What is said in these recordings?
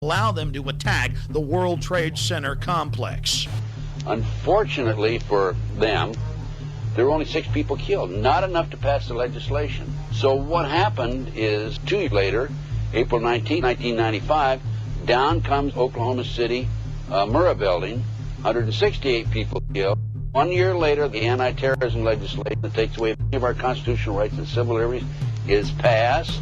allow them to attack the World Trade Center complex. Unfortunately for them, there were only 6 people killed, not enough to pass the legislation. So what happened is 2 years later, April 19, 1995, down comes Oklahoma City Murrah building, 168 people killed. 1 year later, the anti-terrorism legislation that takes away many of our constitutional rights and civil liberties is passed.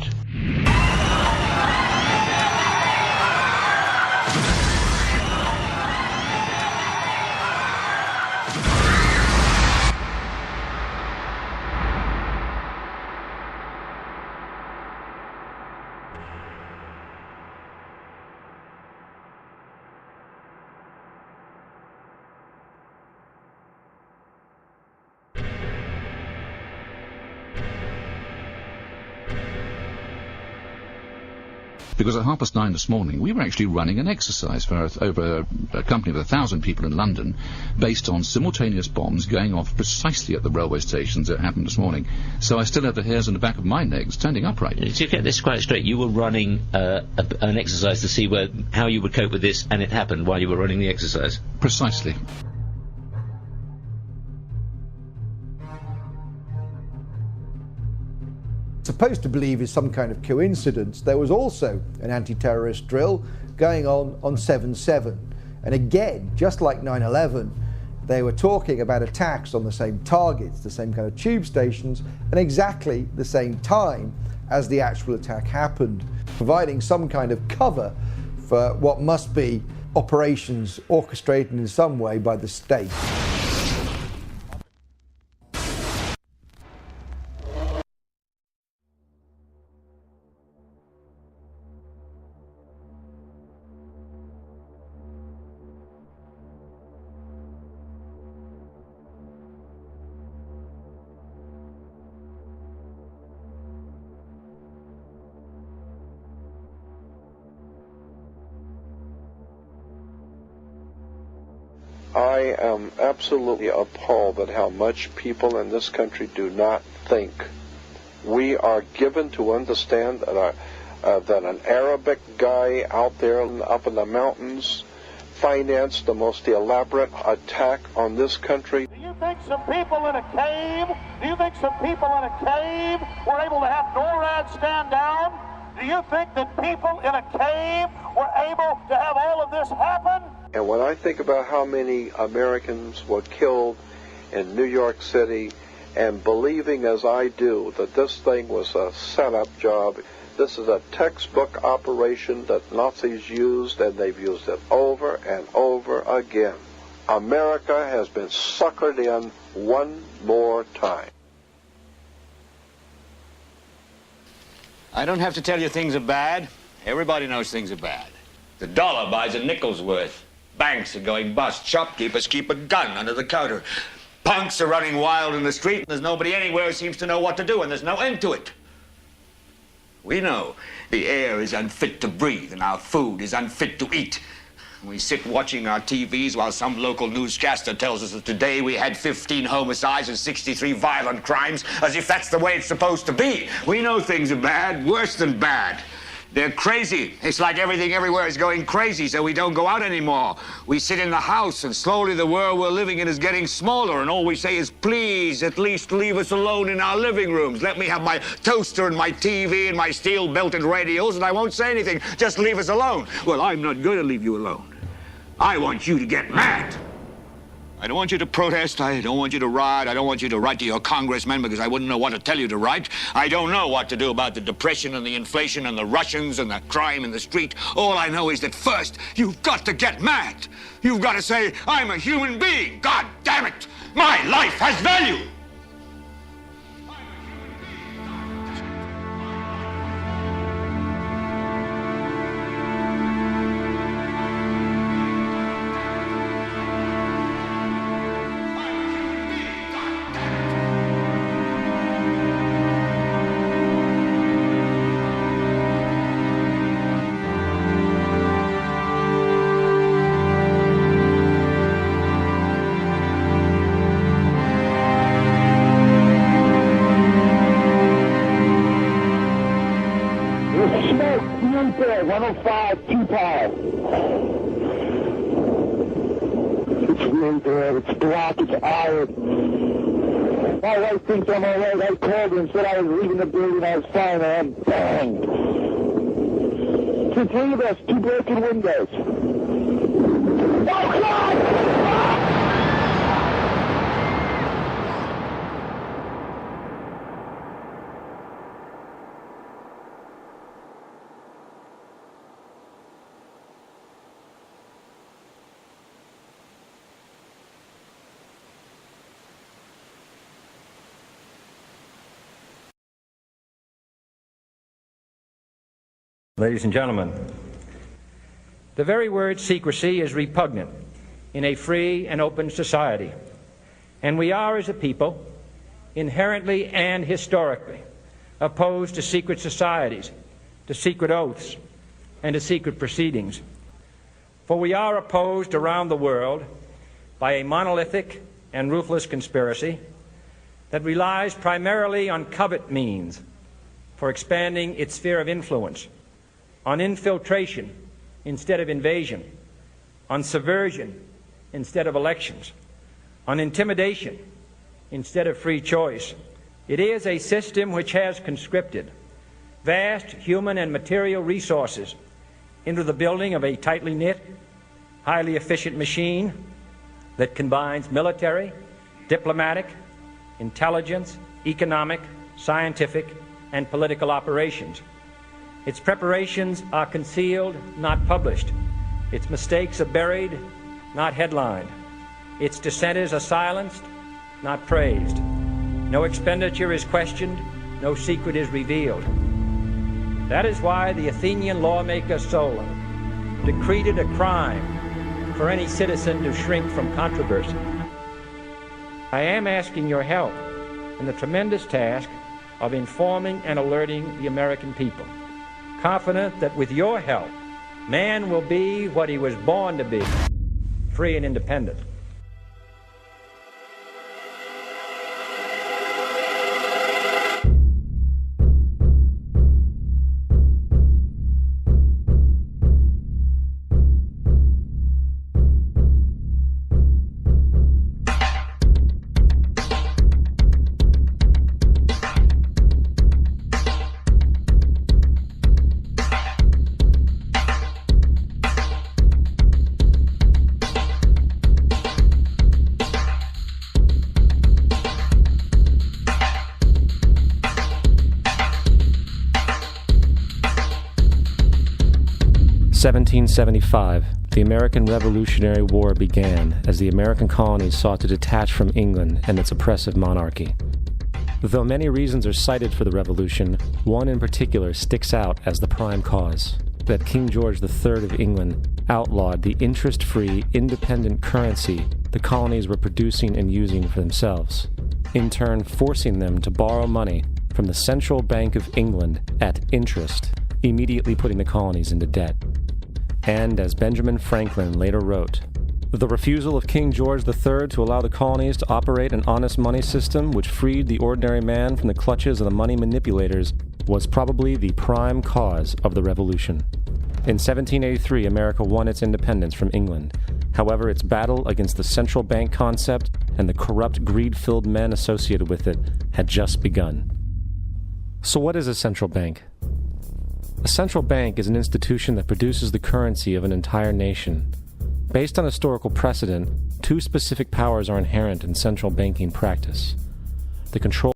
Because at 9:30 this morning, we were actually running an exercise for over a company of 1,000 people in London, based on simultaneous bombs going off precisely at the railway stations that happened this morning. So I still have the hairs on the back of my neck standing upright. To get this quite straight, you were running an exercise to see how you would cope with this, and it happened while you were running the exercise? Precisely. Supposed to believe is some kind of coincidence, there was also an anti-terrorist drill going on 7/7. And again, just like 9/11, they were talking about attacks on the same targets, the same kind of tube stations, and exactly the same time as the actual attack happened, providing some kind of cover for what must be operations orchestrated in some way by the state. I am absolutely appalled at how much people in this country do not think. We are given to understand that an Arabic guy out there up in the mountains financed the most elaborate attack on this country. Do you think some people in a cave were able to have NORAD stand down? Do you think that people in a cave were able to have all of this happen? And when I think about how many Americans were killed in New York City, and believing as I do that this thing was a setup job, this is a textbook operation that Nazis used, and they've used it over and over again. America has been suckered in one more time. I don't have to tell you things are bad. Everybody knows things are bad. The dollar buys a nickel's worth. Banks are going bust. Shopkeepers keep a gun under the counter. Punks are running wild in the street, and there's nobody anywhere who seems to know what to do, and there's no end to it. We know the air is unfit to breathe, and our food is unfit to eat. We sit watching our TVs while some local newscaster tells us that today we had 15 homicides and 63 violent crimes, as if that's the way it's supposed to be. We know things are bad, worse than bad. They're crazy. It's like everything everywhere is going crazy, so we don't go out anymore. We sit in the house, and slowly the world we're living in is getting smaller, and all we say is, please, at least leave us alone in our living rooms. Let me have my toaster and my TV and my steel-belted radios, and I won't say anything. Just leave us alone. Well, I'm not going to leave you alone. I want you to get mad. I don't want you to protest. I don't want you to riot. I don't want you to write to your congressmen, because I wouldn't know what to tell you to write. I don't know what to do about the depression and the inflation and the Russians and the crime in the street. All I know is that first, you've got to get mad. You've got to say, I'm a human being. God damn it. My life has value. It's really bad. It's black. It's iron. My wife thinks I'm all right. I called her and said I was leaving the building. I was fine, and I'm banged. The three of us, 2 broken windows. Oh, God! Ladies and gentlemen, the very word secrecy is repugnant in a free and open society, and we are, as a people, inherently and historically opposed to secret societies, to secret oaths, and to secret proceedings. For we are opposed around the world by a monolithic and ruthless conspiracy that relies primarily on covert means for expanding its sphere of influence, on infiltration instead of invasion, on subversion instead of elections, on intimidation instead of free choice. It is a system which has conscripted vast human and material resources into the building of a tightly knit, highly efficient machine that combines military, diplomatic, intelligence, economic, scientific, and political operations. Its preparations are concealed, not published. Its mistakes are buried, not headlined. Its dissenters are silenced, not praised. No expenditure is questioned, no secret is revealed. That is why the Athenian lawmaker Solon decreed it a crime for any citizen to shrink from controversy. I am asking your help in the tremendous task of informing and alerting the American people, confident that with your help, man will be what he was born to be, free and independent. (1775), the American Revolutionary War began as the American colonies sought to detach from England and its oppressive monarchy. Though many reasons are cited for the revolution, one in particular sticks out as the prime cause: that King George III of England outlawed the interest-free, independent currency the colonies were producing and using for themselves, in turn forcing them to borrow money from the Central Bank of England at interest, immediately putting the colonies into debt. And, as Benjamin Franklin later wrote, the refusal of King George III to allow the colonies to operate an honest money system which freed the ordinary man from the clutches of the money manipulators was probably the prime cause of the Revolution. In 1783, America won its independence from England. However, its battle against the central bank concept and the corrupt, greed-filled men associated with it had just begun. So what is a central bank? A central bank is an institution that produces the currency of an entire nation. Based on historical precedent, two specific powers are inherent in central banking practice: the control